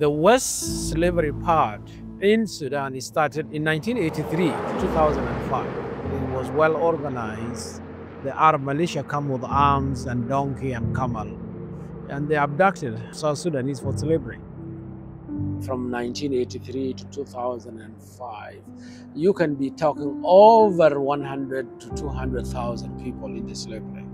The West slavery part in Sudan started in 1983 to 2005. It was well organized. The Arab militia come with arms and donkey and camel, and they abducted South Sudanese for slavery. From 1983 to 2005, you can be talking over 100 to 200,000 people in the slavery.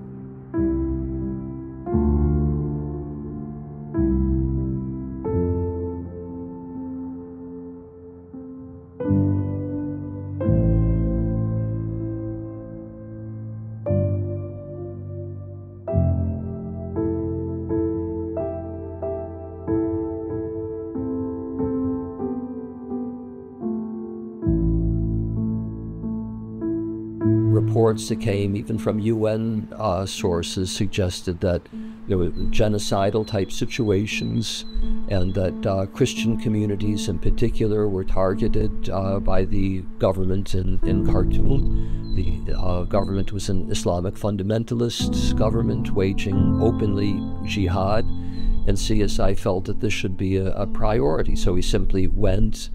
Reports that came even from UN sources suggested that there were genocidal type situations, and that Christian communities in particular were targeted by the government in Khartoum. The government was an Islamic fundamentalist government waging openly jihad, and CSI felt that this should be a priority. So we simply went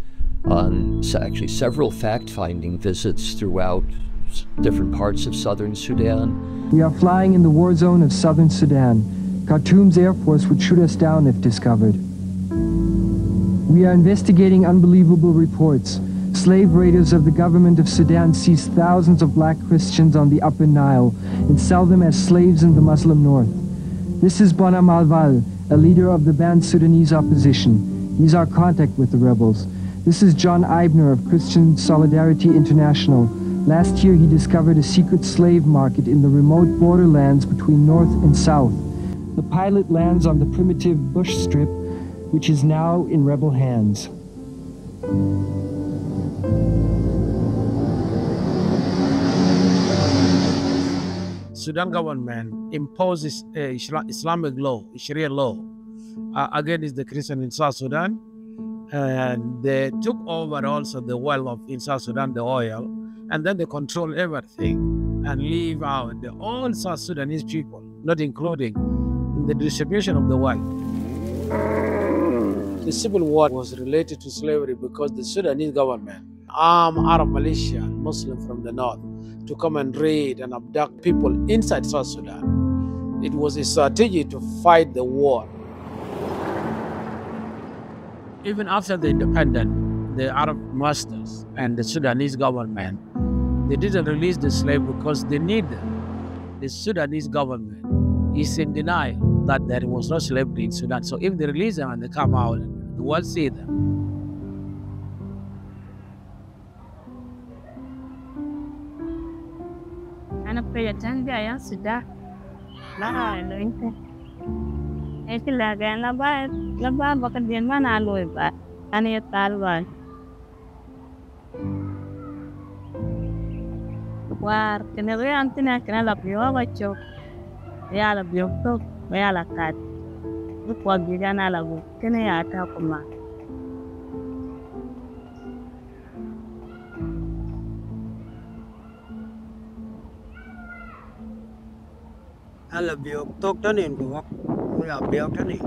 on actually several fact-finding visits throughout different parts of southern Sudan. We are flying in the war zone of southern Sudan. Khartoum's Air Force would shoot us down if discovered. We are investigating unbelievable reports. Slave raiders of the government of Sudan seize thousands of black Christians on the Upper Nile and sell them as slaves in the Muslim north. This is Bonham Alval, a leader of the banned Sudanese opposition. He's our contact with the rebels. This is John Eibner of Christian Solidarity International. Last year he discovered a secret slave market in the remote borderlands between North and South. The pilot lands on the primitive bush strip, which is now in rebel hands. Sudan government imposes Islamic law, Sharia law, against the Christian in South Sudan, and they took over also the wealth in South Sudan, the oil, and then they control everything and leave out the all South Sudanese people, not including the distribution of the wealth. The civil war was related to slavery because the Sudanese government armed Arab militia, Muslim from the north, to come and raid and abduct people inside South Sudan. It was a strategy to fight the war. Even after the independence, the Arab masters and the Sudanese government, they didn't release the slave because they need them. The Sudanese government is in denial that there was no slavery in Sudan. So if they release them and they come out, the world see them. أنا بيجان جاية سودان لا أنت إيش لاقي لا بقدين ما نالوي بعد أنا يطالبان war kene gue antena kena la biwa bacho ya la biwa to ya la kat bu kwa gidana la bu kene ya ta kuma ala biwa to tanin ko ya biwa tanin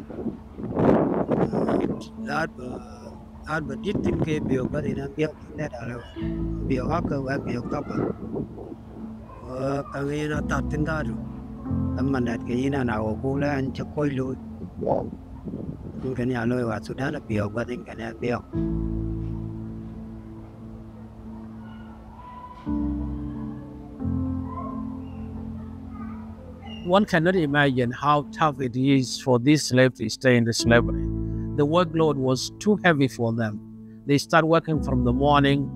ad ba ditin ke biwa ba ina biwa ne da biwa ka wa biwa ka ba cái nó tạt tin ta rồi, mà này cái nào nào cũng là anh chắc coi lối, cái nhà lối vào Sudan là biểu qua đến cái này biểu. One cannot imagine how tough it is for these slaves to stay in the slavery. The workload was too heavy for them. They start working from the morning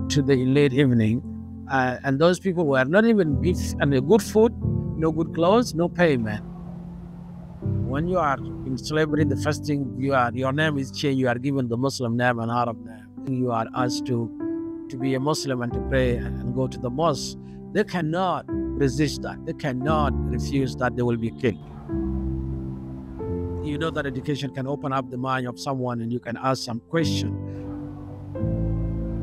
to the late evening. And those people were not even given good food, no good clothes, no payment. When you are in slavery, the first thing your name is changed. You are given the Muslim name and Arab name. You are asked to be a Muslim and to pray and go to the mosque. They cannot resist that. They cannot refuse that. They will be killed. You know that education can open up the mind of someone and you can ask some question.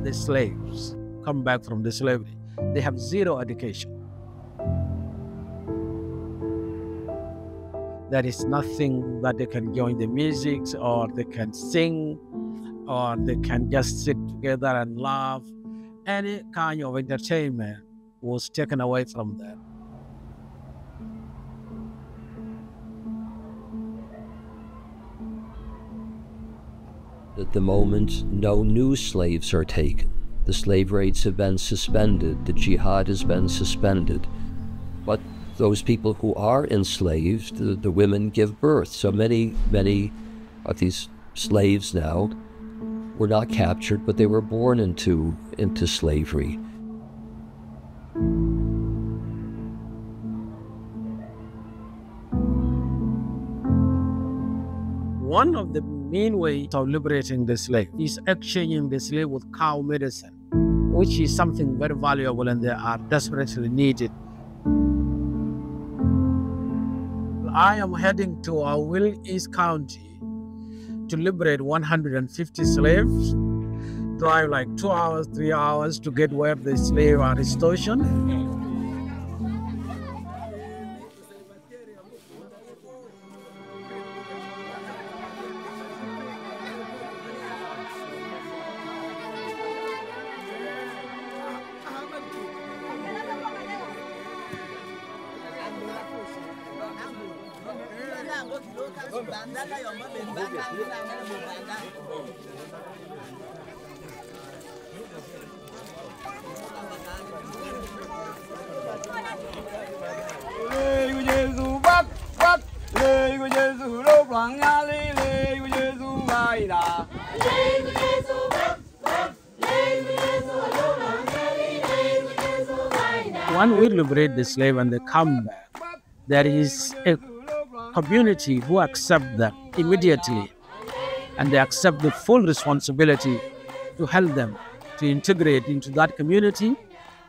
The slaves come back from the slavery. They have zero education. There is nothing that they can join the music, or they can sing, or they can just sit together and laugh. Any kind of entertainment was taken away from them. At the moment, no new slaves are taken. The slave rates have been suspended. The jihad has been suspended. But those people who are enslaved, the women give birth. So many of these slaves now were not captured, but they were born into slavery. One of the main ways of liberating the slave is exchanging the slave with cow medicine, which is something very valuable and they are desperately needed. I am heading to Will East County to liberate 150 slaves. Drive like 2 hours, 3 hours to get where the slaves are stationed. When we liberate the slave and they come back, there is a community who accept them immediately, and they accept the full responsibility to help them to integrate into that community,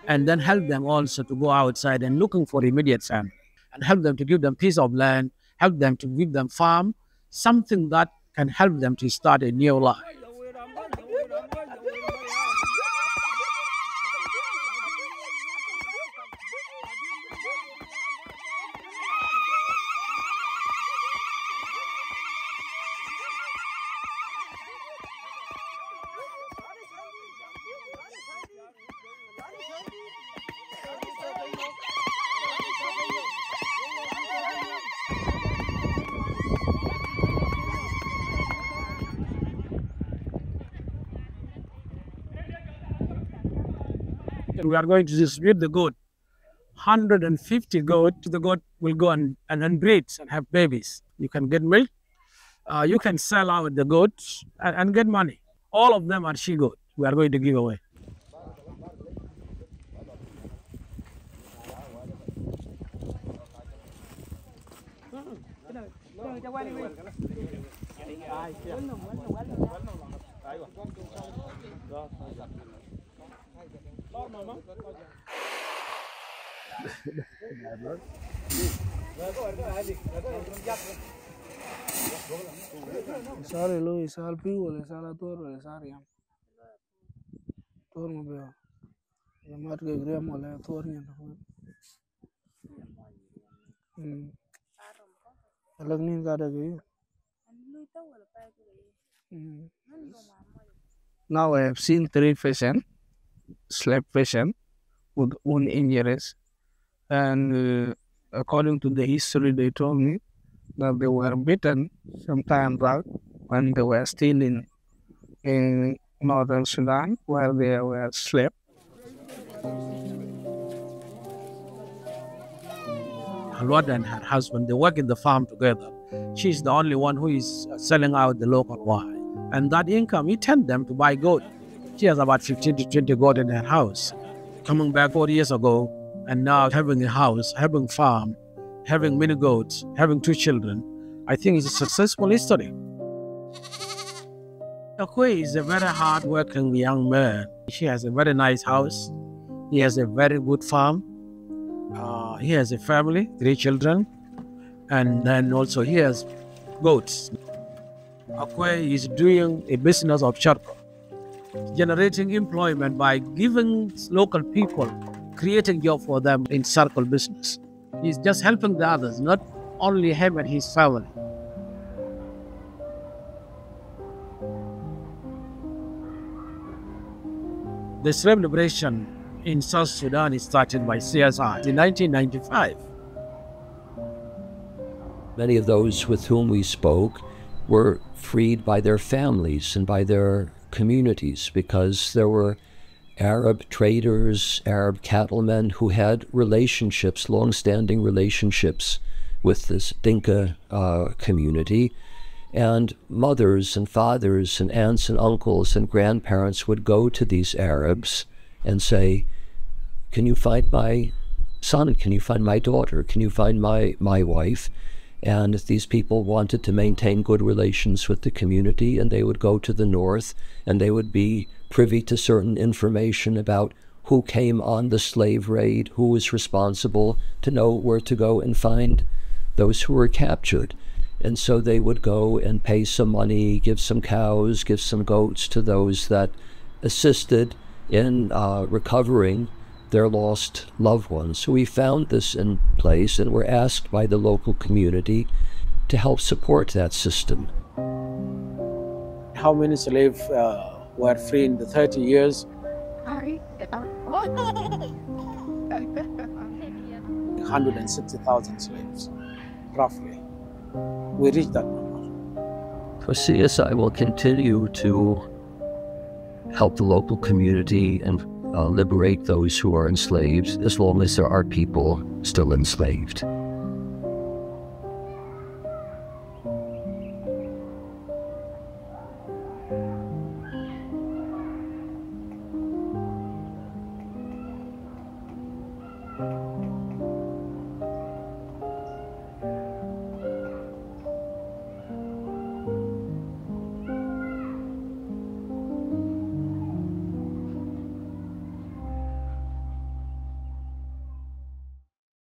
and then help them also to go outside and looking for immediate family, and help them to give them piece of land, help them to give them farm, something that can help them to start a new life. We are going to distribute the goat. 150 goats, the goat will go and breed and have babies. You can get milk. You can sell out the goats and get money. All of them are she-goats we are going to give away. Sorry, Louis, I'll be with us. I'll do it. Sorry, I'm torn about. You might get grandma like torn. I look neat that again. Now I have seen 3 patients, slave patients, with wound injuries, and according to the history, they told me that they were beaten some time back when they were still in northern Sudan, where they were slaves. Alwad and her husband, they work in the farm together. She's the only one who is selling out the local wine. And that income, he tend them to buy goat. She has about 15 to 20 goat in her house. Coming back 4 years ago, and now having a house, having farm, having many goats, having 2 children, I think it's a successful history. Akwe is a very hard-working young man. She has a very nice house. He has a very good farm. He has a family, 3 children, and then also he has goats. Akwe is doing a business of charcoal, generating employment by giving local people, creating job for them in circle business. He's just helping the others, not only him and his family. The slave liberation in South Sudan is started by CSI in 1995. Many of those with whom we spoke were freed by their families and by their communities because there were Arab traders, Arab cattlemen who had relationships, long-standing relationships with this Dinka community. And mothers and fathers and aunts and uncles and grandparents would go to these Arabs and say, can you find my son? Can you find my daughter? Can you find my wife? And these people wanted to maintain good relations with the community, and they would go to the north, and they would be privy to certain information about who came on the slave raid, who was responsible, to know where to go and find those who were captured. And so they would go and pay some money, give some cows, give some goats to those that assisted in recovering their lost loved ones. So we found this in place and were asked by the local community to help support that system. How many slaves were free in the 30 years? 160,000 slaves, roughly. We reached that number. So CSI will continue to help the local community and liberate those who are enslaved as long as there are people still enslaved.